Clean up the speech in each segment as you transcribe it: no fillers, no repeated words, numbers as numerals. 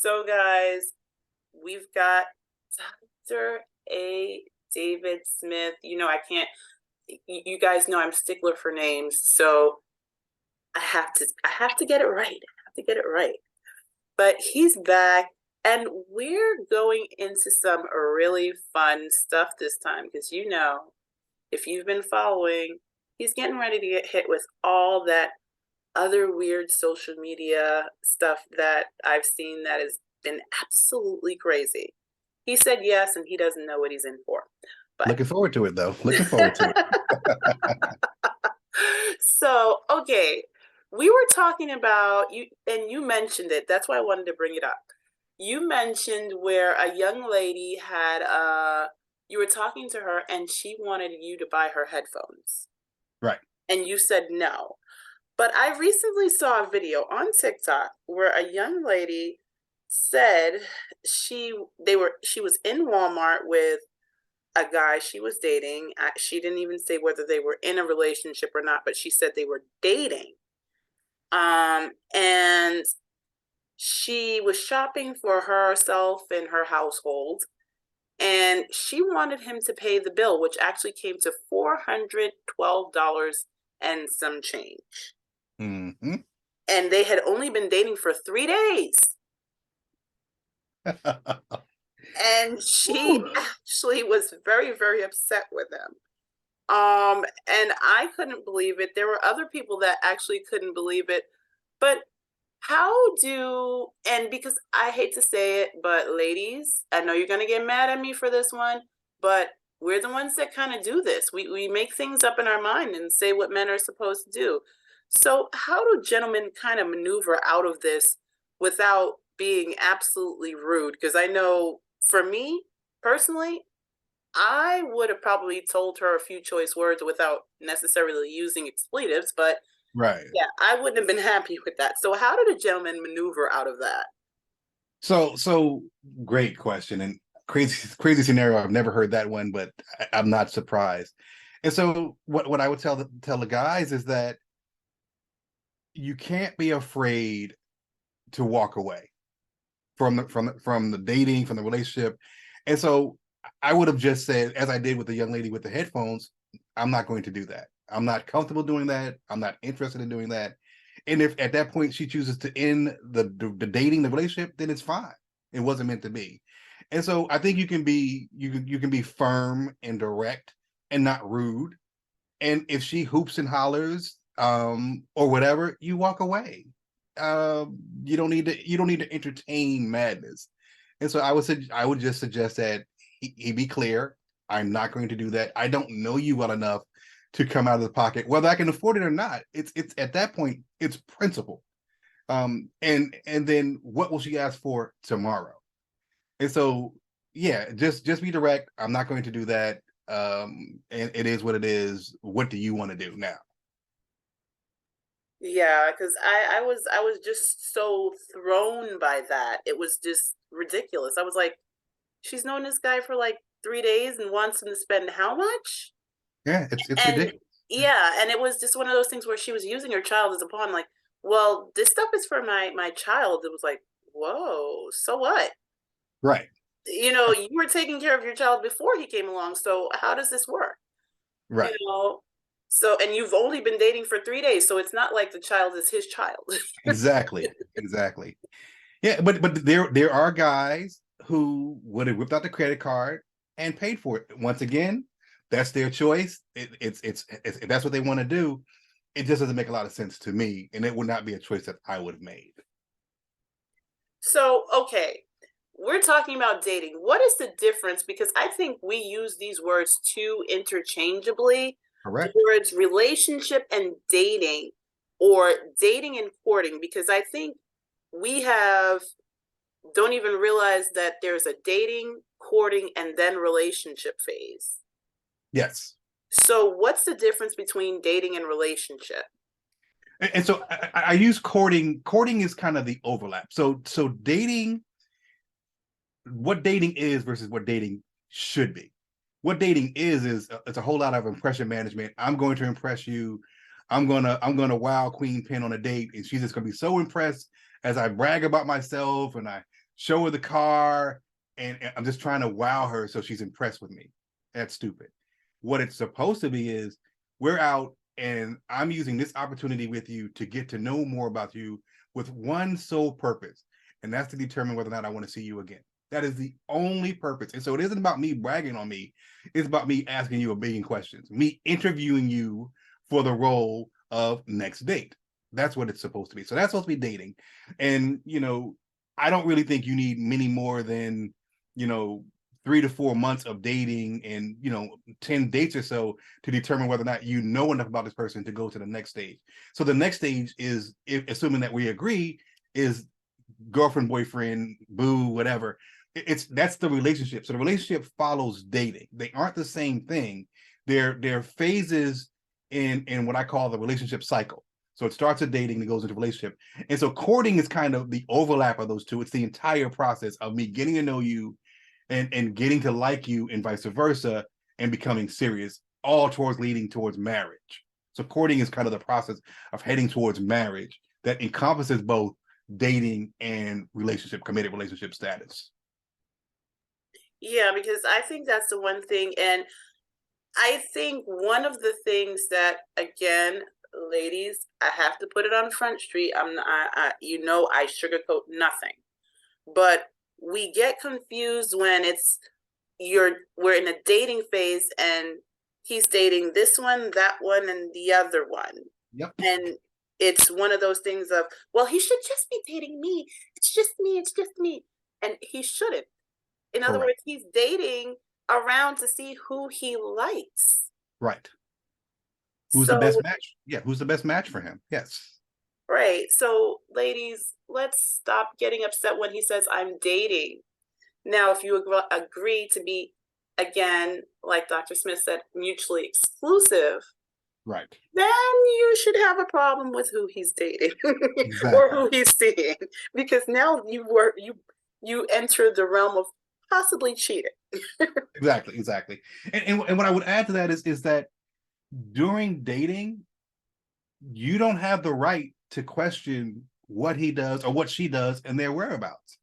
So, guys, we've got Dr. A. David Smith. I can't, you guys know I'm stickler for names, so I have to get it right. I have to get it right. But he's back, and we're going into some really fun stuff this time because if you've been following, he's getting ready to get hit with all that other weird social media stuff that I've seen that has been absolutely crazy. He said yes, and he doesn't know what he's in for. But Looking forward to it, though. Looking forward to it. so, okay, we were talking about you, and you mentioned it. That's why I wanted to bring it up. You mentioned where a young lady had you were talking to her, and she wanted you to buy her headphones, Right. and you said no. But I recently saw a video on TikTok where a young lady said she was in Walmart with a guy she was dating. She didn't even say whether they were in a relationship or not, but she said they were dating. And she was shopping for herself and her household, and she wanted him to pay the bill, which actually came to $412 and some change. Mm-hmm. And they had only been dating for 3 days. And she actually was very, very upset with him. And I couldn't believe it. There were other people that actually couldn't believe it. But and because I hate to say it, but ladies, I know you're going to get mad at me for this one, but we're the ones that kind of do this. We make things up in our mind and say what men are supposed to do. So, how do gentlemen kind of maneuver out of this without being absolutely rude? Because I know for me personally, I would have probably told her a few choice words without necessarily using expletives, but Right. yeah, I wouldn't have been happy with that. So, how did a gentleman maneuver out of that? So great question and crazy scenario. I've never heard that one, but I'm not surprised. And so what I would tell the guys is that you can't be afraid to walk away from the dating, from the relationship. And so I would have just said, as I did with the young lady with the headphones, I'm not going to do that. I'm not comfortable doing that. I'm not interested in doing that. And if at that point she chooses to end the dating, the relationship, then it's fine. It wasn't meant to be. And so I think you can be firm and direct and not rude. And if she hoops and hollers or whatever, you walk away. You don't need to entertain madness. And so I would just suggest that he be clear. I'm not going to do that. I don't know you well enough to come out of the pocket, whether I can afford it or not. It's at that point, it's principle. And then what will she ask for tomorrow? And so, yeah, just be direct. I'm not going to do that. And it is what it is. What do you want to do now? Yeah, because I was just so thrown by that. It was just ridiculous. I was like, she's known this guy for like 3 days and wants him to spend how much? Yeah, it's And ridiculous. yeah, and it was just one of those things where she was using her child as a pawn. Like, well, this stuff is for my child. It was like, whoa, so what? Right, You were taking care of your child before he came along. So how does this work? You right. know, so and you've only been dating for 3 days, so it's not like the child is his child. Exactly. Yeah, but there are guys who would have whipped out the credit card and paid for it. Once again, that's their choice. It's if that's what they want to do. It just doesn't make a lot of sense to me, and it would not be a choice that I would have made. So, okay, we're talking about dating. What is the difference? Because I think we use these words too interchangeably. The Correct. words relationship and dating, or dating and courting, because I think we have don't even realize that there's a dating, courting, and then relationship phase. Yes. So, what's the difference between dating and relationship? And so I use courting. Courting is kind of the overlap. So dating, what dating is versus what dating should be. What dating is it's a whole lot of impression management. I'm going to impress you. I'm gonna wow Queen Pin on a date, and she's just gonna be so impressed as I brag about myself and I show her the car, and I'm just trying to wow her so she's impressed with me. That's stupid. What it's supposed to be is we're out and I'm using this opportunity with you to get to know more about you with one sole purpose, and that's to determine whether or not I want to see you again. That is the only purpose. And so it isn't about me bragging on me. It's about me asking you a billion questions, me interviewing you for the role of next date. That's what it's supposed to be. So that's supposed to be dating. And, I don't really think you need many more than, you know, 3 to 4 months of dating and 10 dates or so to determine whether or not you know enough about this person to go to the next stage. So the next stage is, assuming that we agree, is girlfriend, boyfriend, boo, whatever. That's the relationship. So the relationship follows dating. They aren't the same thing. They're phases in what I call the relationship cycle. So it starts at dating and goes into relationship. And so courting is kind of the overlap of those two. It's the entire process of me getting to know you and getting to like you and vice versa and becoming serious, all towards leading towards marriage. So courting is kind of the process of heading towards marriage that encompasses both dating and committed relationship status. Yeah, because I think that's the one thing. And I think one of the things that, again, ladies, I have to put it on Front Street. I'm not, I sugarcoat nothing, but we get confused when we're in a dating phase and he's dating this one, that one, and the other one. Yep. And it's one of those things of, well, he should just be dating me. It's just me. It's just me. And he shouldn't. In other Correct. words, he's dating around to see who he likes. Right. Who's the So, best match? Yeah, who's the best match for him? Yes. right. So, ladies, let's stop getting upset when he says, I'm dating. Now, if you agree to be, again, like Dr. Smith said, mutually exclusive, Right. then you should have a problem with who he's dating or Exactly. who he's seeing, because now you enter the realm of possibly cheating. Exactly. Exactly. And what I would add to that is that during dating, you don't have the right to question what he does or what she does and their whereabouts.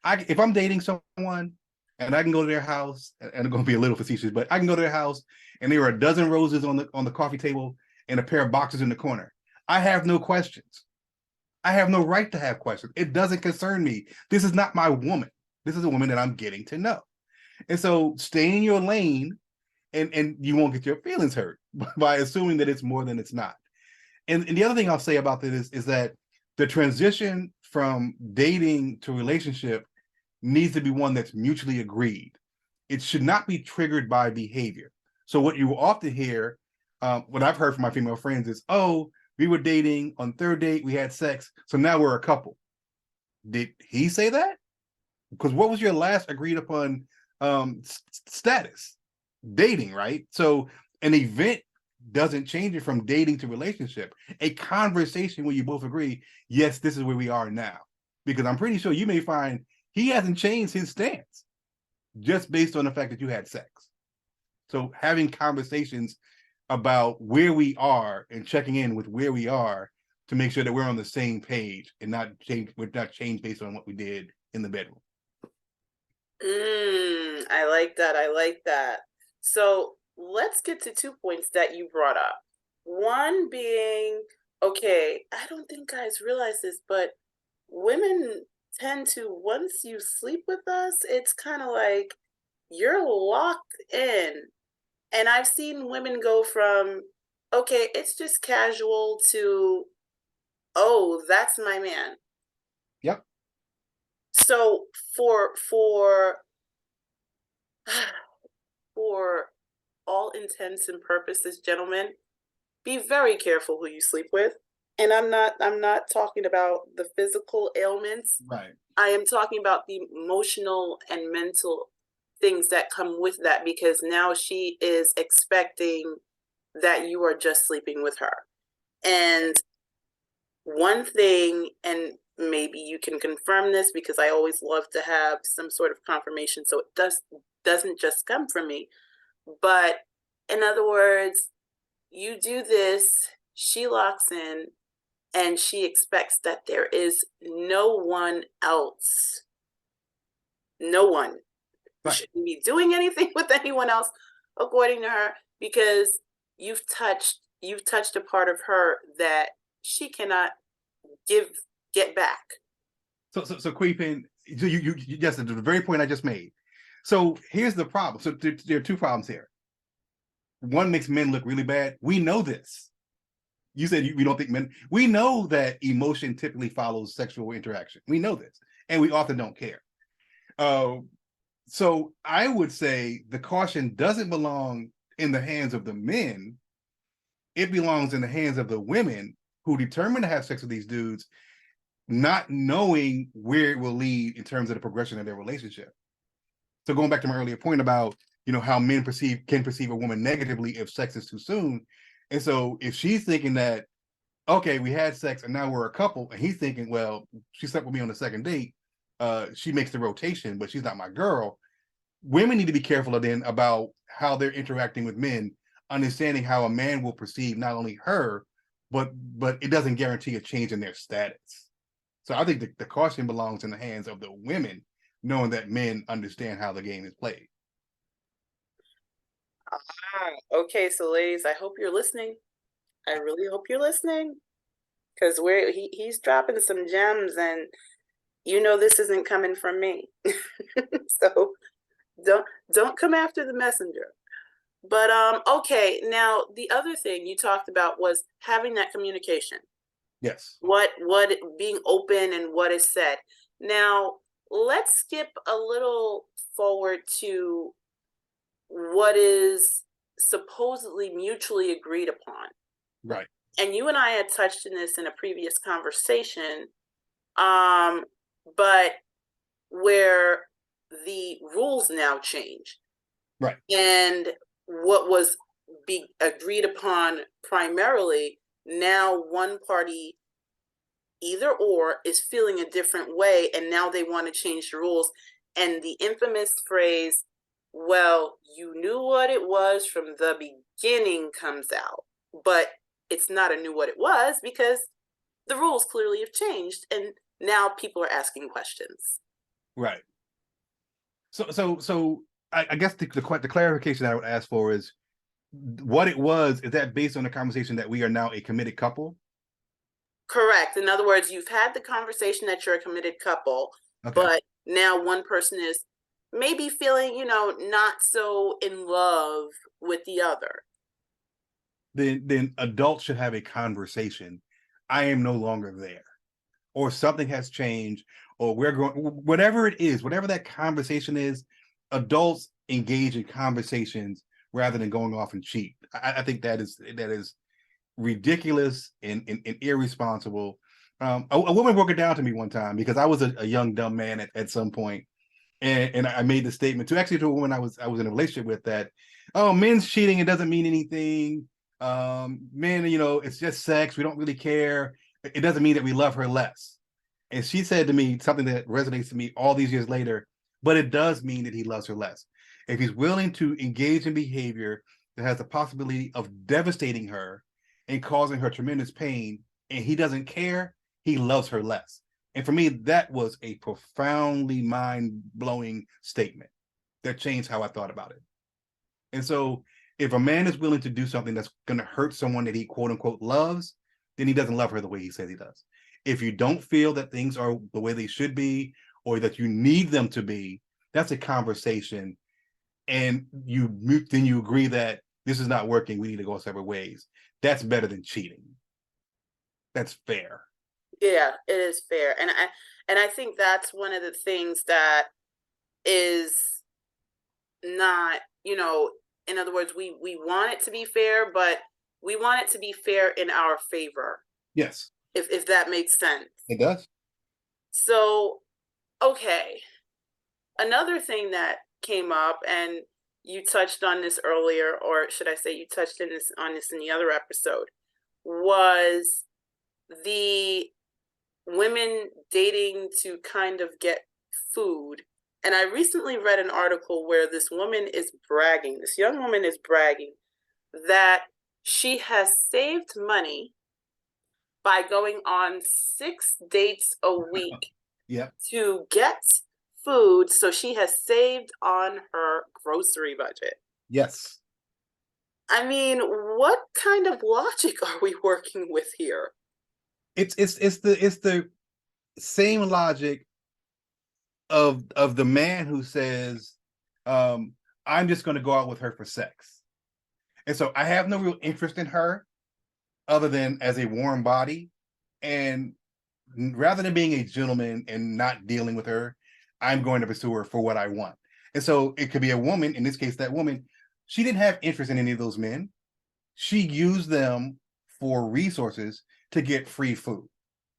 If I'm dating someone and I can go to their house, and I'm going to be a little facetious, but I can go to their house and there are a dozen roses on the coffee table and a pair of boxes in the corner. I have no questions. I have no right to have questions. It doesn't concern me. This is not my woman. This is a woman that I'm getting to know. And so stay in your lane and you won't get your feelings hurt by assuming that it's more than it's not. And the other thing I'll say about this is that the transition from dating to relationship needs to be one that's mutually agreed. It should not be triggered by behavior. So what you will often hear, what I've heard from my female friends is, "Oh, we were dating on third date, we had sex, so now we're a couple." Did he say that? Because what was your last agreed upon status? Dating, right? So an event doesn't change it from dating to relationship. A conversation where you both agree, yes, this is where we are now. Because I'm pretty sure you may find he hasn't changed his stance just based on the fact that you had sex. So having conversations about where we are and checking in with where we are to make sure that we're on the same page and we're not changed based on what we did in the bedroom. I like that. I like that. So let's get to 2 points that you brought up. One being, okay, I don't think guys realize this, but women tend to, once you sleep with us, it's kind of like you're locked in. And I've seen women go from, okay, it's just casual to, oh, that's my man. Yep. So for all intents and purposes, gentlemen, be very careful who you sleep with. And I'm not talking about the physical ailments. Right. I am talking about the emotional and mental things that come with that, because now she is expecting that you are just sleeping with her. And one thing, and maybe you can confirm this because I always love to have some sort of confirmation so it doesn't just come from me. But in other words, you do this, she locks in, and she expects that there is no one else no one Right. shouldn't be doing anything with anyone else, according to her, because you've touched a part of her that she cannot get back. So Queepin, you yes, the very point I just made. So here's the problem. So there are two problems here. One makes men look really bad. We know this. You said we don't think men. We know that emotion typically follows sexual interaction. We know this, and we often don't care. Uh, so I would say the caution doesn't belong in the hands of the men. It belongs in the hands of the women who determine to have sex with these dudes, not knowing where it will lead in terms of the progression of their relationship. So going back to my earlier point about, how men can perceive a woman negatively if sex is too soon. And so if she's thinking that, okay, we had sex and now we're a couple, and he's thinking, well, she slept with me on the second date, she makes the rotation, but she's not my girl. Women need to be careful then about how they're interacting with men, understanding how a man will perceive not only her, but it doesn't guarantee a change in their status. So I think the caution belongs in the hands of the women, knowing that men understand how the game is played. Okay, so ladies, I hope you're listening. I really hope you're listening, because he's dropping some gems, and this isn't coming from me. So don't come after the messenger. But okay, now the other thing you talked about was having that communication. Yes. What being open and what is said. Now, let's skip a little forward to what is supposedly mutually agreed upon. Right. And you and I had touched in this in a previous conversation, but where the rules now change. Right. And what was agreed upon primarily, now one party, either or, is feeling a different way, and now they want to change the rules. And the infamous phrase, well, you knew what it was from the beginning, comes out. But it's not a knew what it was, because the rules clearly have changed, and now people are asking questions. Right. So I guess the clarification I would ask for is what it was. Is that based on the conversation that we are now a committed couple? Correct. In other words, you've had the conversation that you're a committed couple, Okay. but now one person is maybe feeling, not so in love with the other. Then adults should have a conversation. I am no longer there, or something has changed, or we're going, whatever it is, whatever that conversation is. Adults engage in conversations rather than going off and cheat. I think that is ridiculous and irresponsible. A woman broke it down to me one time because I was a young dumb man at some point, and I made the statement to a woman I was in a relationship with that, oh, men's cheating, it doesn't mean anything. Men, it's just sex. We don't really care. It doesn't mean that we love her less. And she said to me something that resonates to me all these years later, but it does mean that he loves her less. If he's willing to engage in behavior that has the possibility of devastating her and causing her tremendous pain, and he doesn't care, he loves her less. And for me, that was a profoundly mind-blowing statement that changed how I thought about it. And so if a man is willing to do something that's going to hurt someone that he quote unquote loves, then he doesn't love her the way he says he does. If you don't feel that things are the way they should be, or that you need them to be, that's a conversation. And then you agree that this is not working. We need to go separate ways. That's better than cheating. That's fair. Yeah, it is fair. And I think that's one of the things that is not, in other words, we want it to be fair, but we want it to be fair in our favor. Yes. If that makes sense. It does. So, okay. Another thing that came up, and you touched on this earlier, or should I say you touched on this in the other episode, was the women dating to kind of get food. And I recently read an article where this young woman is bragging that she has saved money by going on 6 dates a week Yep. to get food, so she has saved on her grocery budget. Yes. I mean, what kind of logic are we working with here? It's the same logic of the man who says, I'm just going to go out with her for sex. And so I have no real interest in her other than as a warm body. And rather than being a gentleman and not dealing with her, I'm going to pursue her for what I want. And so it could be a woman, in this case, that woman, she didn't have interest in any of those men. She used them for resources to get free food.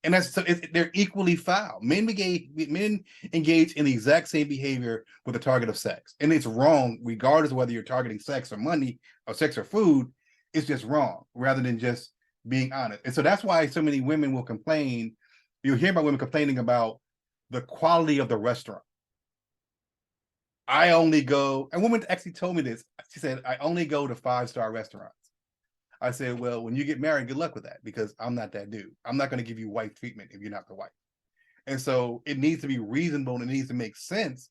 And that's so they're equally foul. Men engage in the exact same behavior with the target of sex, and it's wrong regardless of whether you're targeting sex or money or sex or food. It's just wrong rather than just being honest. And so that's why so many women will complain. You'll hear about women complaining about the quality of the restaurant. I only go. A woman actually told me this. She said, "I only go to 5-star restaurants." I said, well, when you get married, good luck with that, because I'm not that dude. I'm not going to give you wife treatment if you're not the wife. And so it needs to be reasonable and it needs to make sense.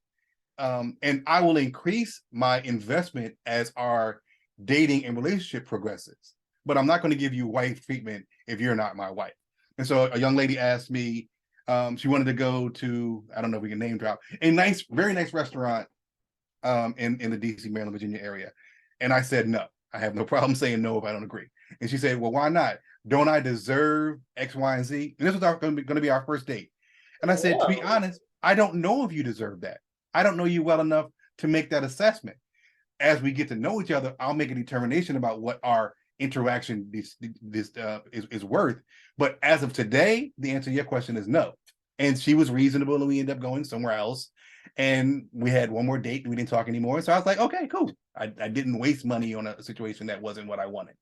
And I will increase my investment as our dating and relationship progresses. But I'm not going to give you wife treatment if you're not my wife. And so a young lady asked me, she wanted to go to, I don't know if we can name drop, a nice, very nice restaurant in the DC, Maryland, Virginia area. And I said, no. I have no problem saying no if I don't agree. And she said, well, why not? Don't I deserve X, Y, and Z? And this was going to be our first date. And I said, to be honest, I don't know if you deserve that. I don't know you well enough to make that assessment. As we get to know each other, I'll make a determination about what our interaction is worth. But as of today, the answer to your question is no. And she was reasonable, and we ended up going somewhere else. And we had one more date and we didn't talk anymore. So I was like, okay, cool. I didn't waste money on a situation that wasn't what I wanted.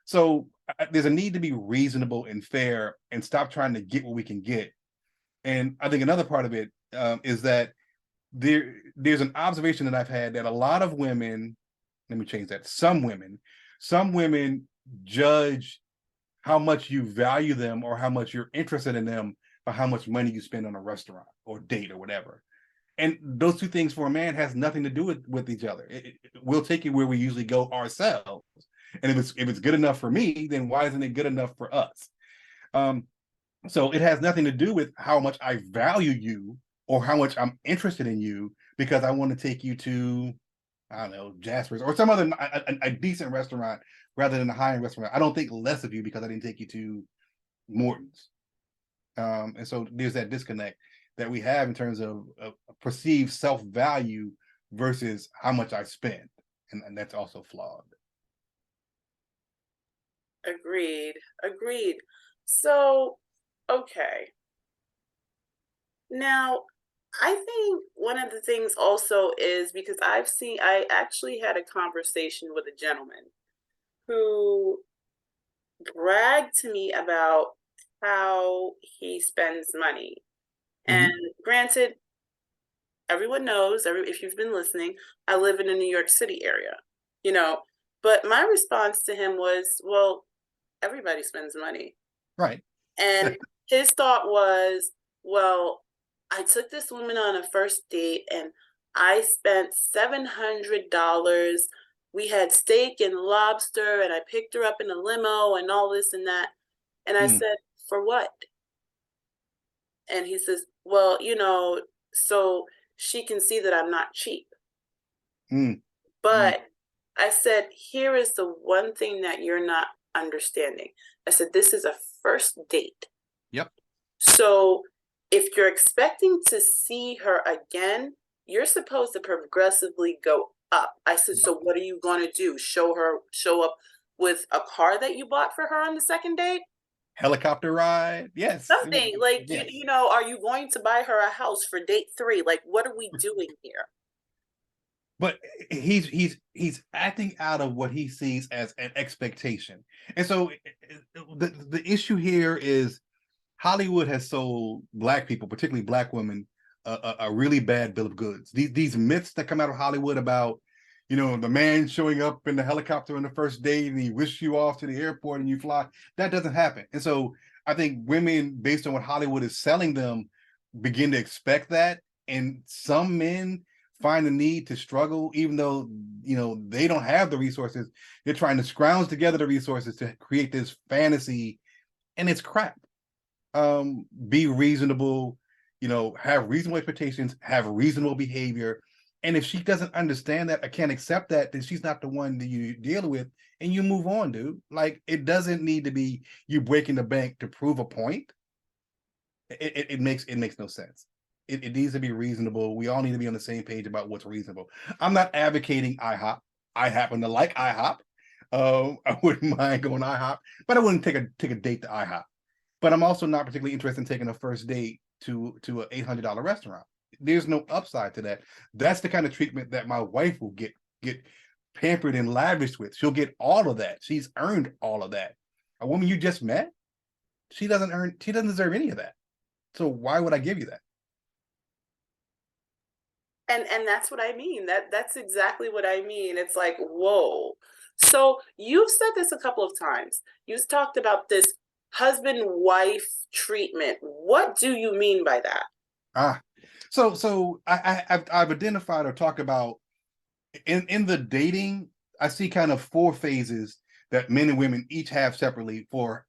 So there's a need to be reasonable and fair and stop trying to get what we can get. And I think another part of it is that there's an observation that I've had that a lot of women, let me change that, some women judge how much you value them or how much you're interested in them by how much money you spend on a restaurant or date or whatever. And those two things for a man has nothing to do with each other. We'll take you where we usually go ourselves. And if it's good enough for me, then why isn't it good enough for us? So it has nothing to do with how much I value you or how much I'm interested in you, because I want to take you to, I don't know, Jasper's or some other a decent restaurant rather than a high-end restaurant. I don't think less of you because I didn't take you to Morton's. And so there's that disconnect that we have in terms of perceived self-value versus how much I spend. And that's also flawed. Agreed. Agreed. So, okay. Now, I think one of the things also is because I actually had a conversation with a gentleman who bragged to me about how he spends money. And granted, everyone knows, if you've been listening, I live in the New York City area, you know. But my response to him was, well, everybody spends money. Right. And his thought was, well, I took this woman on a first date and I spent $700. We had steak and lobster and I picked her up in a limo and all this and that. And I said, for what? And he says, well, so she can see that I'm not cheap. But I said, here is the one thing that you're not understanding. I said, this is a first date. Yep. So if you're expecting to see her again, you're supposed to progressively go up. I said, so what are you going to do? Show up with a car that you bought for her on the second date? Helicopter ride? Yes. Something like, yes. Are you going to buy her a house for date 3? Like, what are we doing here? But he's acting out of what he sees as an expectation. And so the issue here is Hollywood has sold Black people, particularly Black women, a really bad bill of goods. These myths that come out of Hollywood about, the man showing up in the helicopter on the first date and he whisks you off to the airport and you fly, that doesn't happen. And so I think women, based on what Hollywood is selling them, begin to expect that. And some men find the need to struggle, even though, you know, they don't have the resources. They're trying to scrounge together the resources to create this fantasy, and it's crap. Be reasonable, you know, have reasonable expectations, have reasonable behavior. And if she doesn't understand that, I can't accept that, then she's not the one that you deal with, and you move on, dude. Like, it doesn't need to be you breaking the bank to prove a point. It makes no sense. It needs to be reasonable. We all need to be on the same page about what's reasonable. I'm not advocating IHOP. I happen to like IHOP. I wouldn't mind going IHOP, but I wouldn't take a date to IHOP. But I'm also not particularly interested in taking a first date to an $800 restaurant. There's no upside to that. That's the kind of treatment that my wife will get pampered and lavished with. She'll get all of that. She's earned all of that. A woman you just met, she doesn't deserve any of that. So why would I give you that? And that's what I mean. That's exactly what I mean. It's like, whoa. So you've said this a couple of times. You've talked about this husband-wife treatment. What do you mean by that? Ah, I've identified or talked about in the dating. I see kind of four phases that men and women each have separately for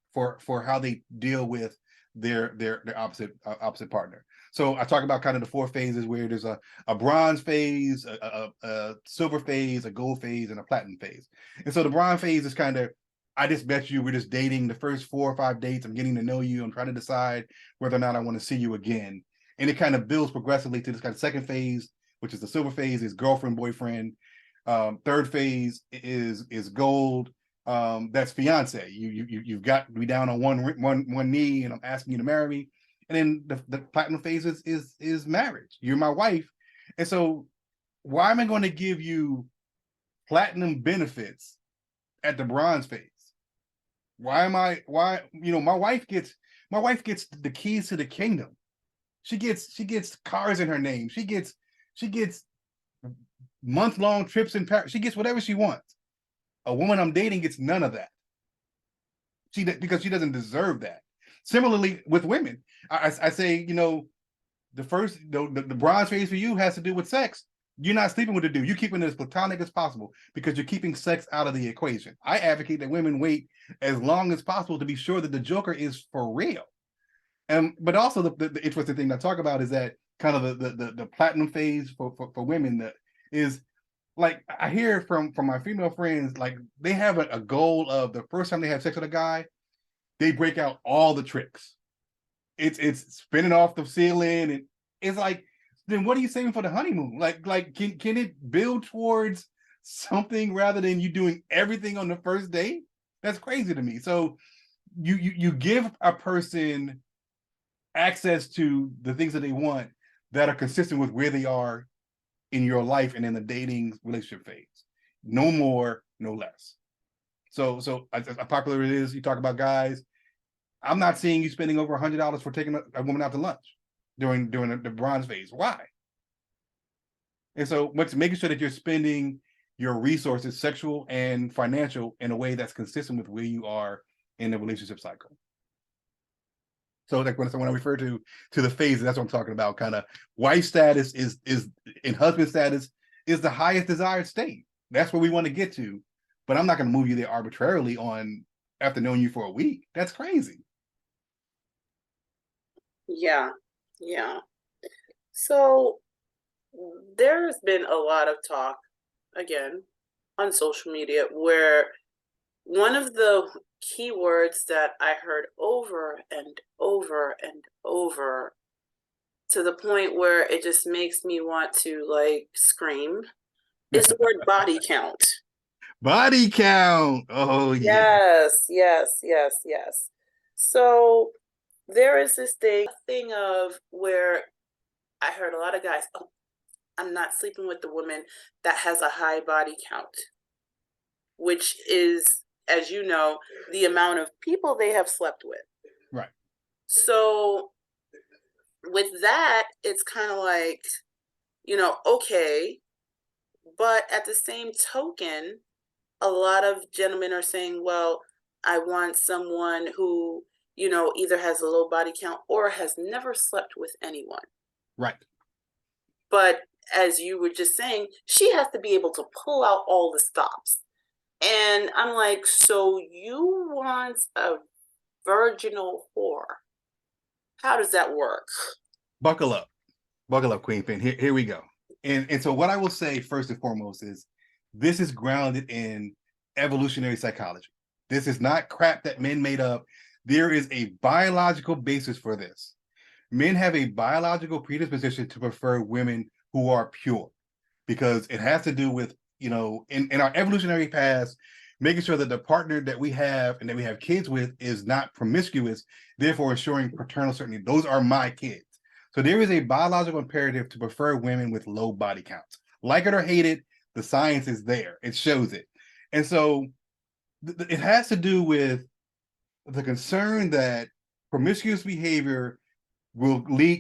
how they deal with their opposite partner. So I talk about kind of the four phases where there's a bronze phase, a silver phase, a gold phase, and a platinum phase. And so the bronze phase is kind of, I just met you, we're just dating the first 4 or 5 dates. I'm getting to know you. I'm trying to decide whether or not I want to see you again. And it kind of builds progressively to this kind of second phase, which is the silver phase, is girlfriend, boyfriend. Third phase is gold. That's fiance. You've got me down on one knee, and I'm asking you to marry me. And then the platinum phase is marriage. You're my wife, and so why am I going to give you platinum benefits at the bronze phase? Why my wife gets the keys to the kingdom. She gets cars in her name. She gets month-long trips in Paris. She gets whatever she wants. A woman I'm dating gets none of that. Because she doesn't deserve that. Similarly with women, I say, you know, the bronze phase for you has to do with sex. You're not sleeping with the dude. You're keeping it as platonic as possible because you're keeping sex out of the equation. I advocate that women wait as long as possible to be sure that the joker is for real. But also the interesting thing I talk about is that kind of the platinum phase for women that is, like, I hear from my female friends, like, they have a goal of the first time they have sex with a guy, they break out all the tricks. It's spinning off the ceiling, and it's like, then what are you saving for the honeymoon? Like can it build towards something rather than you doing everything on the first date? That's crazy to me. So you give a person access to the things that they want that are consistent with where they are in your life and in the dating relationship phase. No more, no less. So as popular it is, you talk about guys. I'm not seeing you spending over $100 for taking a woman out to lunch during the bronze phase. Why? And so making sure that you're spending your resources, sexual and financial, in a way that's consistent with where you are in the relationship cycle. So like when I refer to the phases, that's what I'm talking about. Kind of wife status is and husband status is the highest desired state. That's where we want to get to. But I'm not going to move you there arbitrarily on after knowing you for a week. That's crazy. Yeah, yeah. So there's been a lot of talk, again, on social media where one of the keywords that I heard over and over and over, to the point where it just makes me want to like scream, is the word body count. Body count. Oh yeah. Yes, yes, yes, yes. So there is this thing of where I heard a lot of guys, oh, I'm not sleeping with the woman that has a high body count, which is, as you know, the amount of people they have slept with. Right. So with that, it's kind of like, okay, but at the same token, a lot of gentlemen are saying, well, I want someone who, either has a low body count or has never slept with anyone. Right. But as you were just saying, she has to be able to pull out all the stops. And I'm like, so you want a virginal whore? How does that work? Buckle up. Buckle up, Queen Pin. Here we go. And so what I will say first and foremost is this is grounded in evolutionary psychology. This is not crap that men made up. There is a biological basis for this. Men have a biological predisposition to prefer women who are pure because it has to do with, in our evolutionary past, making sure that the partner that we have and that we have kids with is not promiscuous, therefore ensuring paternal certainty. Those are my kids. So there is a biological imperative to prefer women with low body counts. Like it or hate it, the science is there. It shows it. And so it has to do with the concern that promiscuous behavior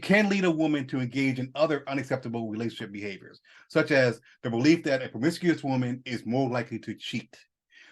can lead a woman to engage in other unacceptable relationship behaviors, such as the belief that a promiscuous woman is more likely to cheat,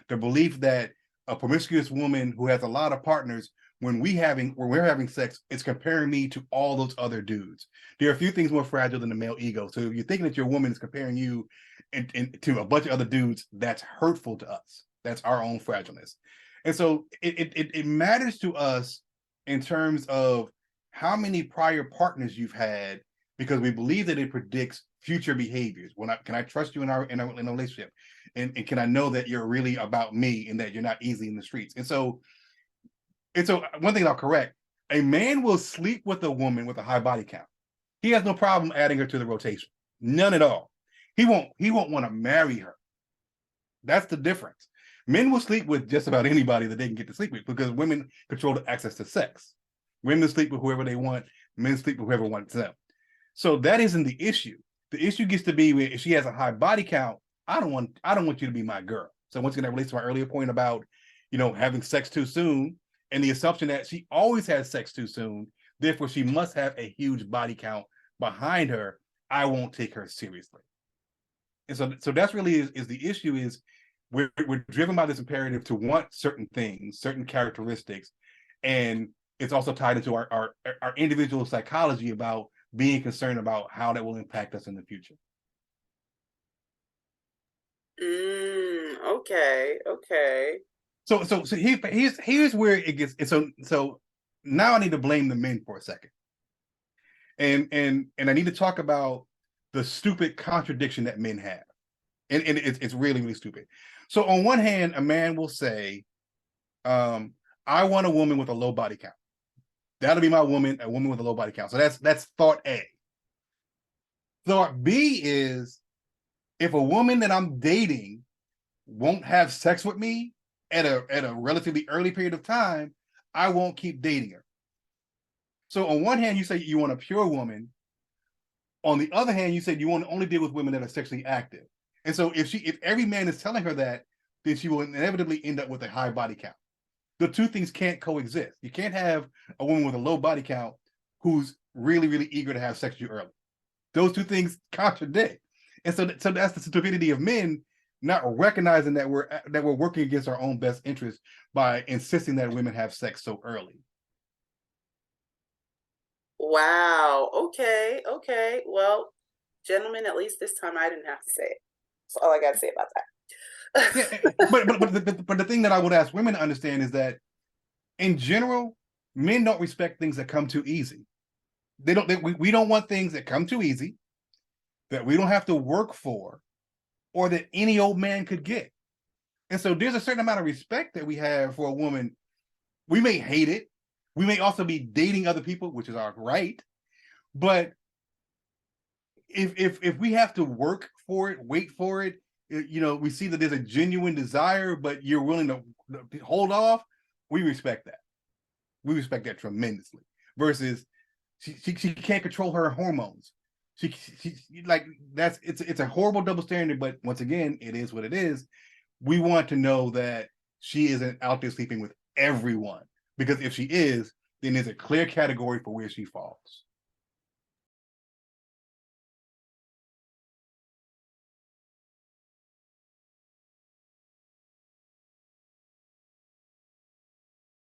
the belief that a promiscuous woman who has a lot of partners, when we're having sex, it's comparing me to all those other dudes. There are a few things more fragile than the male ego. So if you're thinking that your woman is comparing you to a bunch of other dudes, that's hurtful to us. That's our own fragileness. And so it matters to us in terms of how many prior partners you've had, because we believe that it predicts future behaviors. Can I trust you in a relationship? And can I know that you're really about me and that you're not easy in the streets? And so one thing I'll correct, a man will sleep with a woman with a high body count. He has no problem adding her to the rotation. None at all. He won't want to marry her. That's the difference. Men will sleep with just about anybody that they can get to sleep with because women control the access to sex. Women sleep with whoever they want. Men sleep with whoever wants them. So that isn't the issue. The issue gets to be if she has a high body count, I don't want you to be my girl. So once again, that relates to my earlier point about, having sex too soon and the assumption that she always has sex too soon. Therefore, she must have a huge body count behind her. I won't take her seriously. And so that's really is the issue is we're driven by this imperative to want certain things, certain characteristics, and it's also tied into our individual psychology about being concerned about how that will impact us in the future. Okay. So here's where it gets. So now I need to blame the men for a second, and I need to talk about the stupid contradiction that men have, and it's really really stupid. So on one hand, a man will say, "I want a woman with a low body count. That'll be my woman, a woman with a low body count." So that's thought A. Thought B is if a woman that I'm dating won't have sex with me at a relatively early period of time, I won't keep dating her. So on one hand, you say you want a pure woman. On the other hand, you said you want to only deal with women that are sexually active. And so if every man is telling her that, then she will inevitably end up with a high body count. The two things can't coexist. You can't have a woman with a low body count who's really, really eager to have sex with you early. Those two things contradict. And so that's the stupidity of men not recognizing that we're working against our own best interest by insisting that women have sex so early. Wow. Okay. Well, gentlemen, at least this time I didn't have to say it. That's all I got to say about that. Yeah, but the thing that I would ask women to understand is that in general, men don't respect things that come too easy. We don't want things that come too easy, that we don't have to work for, or that any old man could get. And so there's a certain amount of respect that we have for a woman. We may hate it. We may also be dating other people, which is our right. But if we have to work for it, wait for it, we see that there's a genuine desire, but you're willing to hold off, we respect that. We respect that tremendously. Versus she can't control her hormones. She like it's a horrible double standard, but once again, it is what it is. We want to know that she isn't out there sleeping with everyone, because if she is, then there's a clear category for where she falls.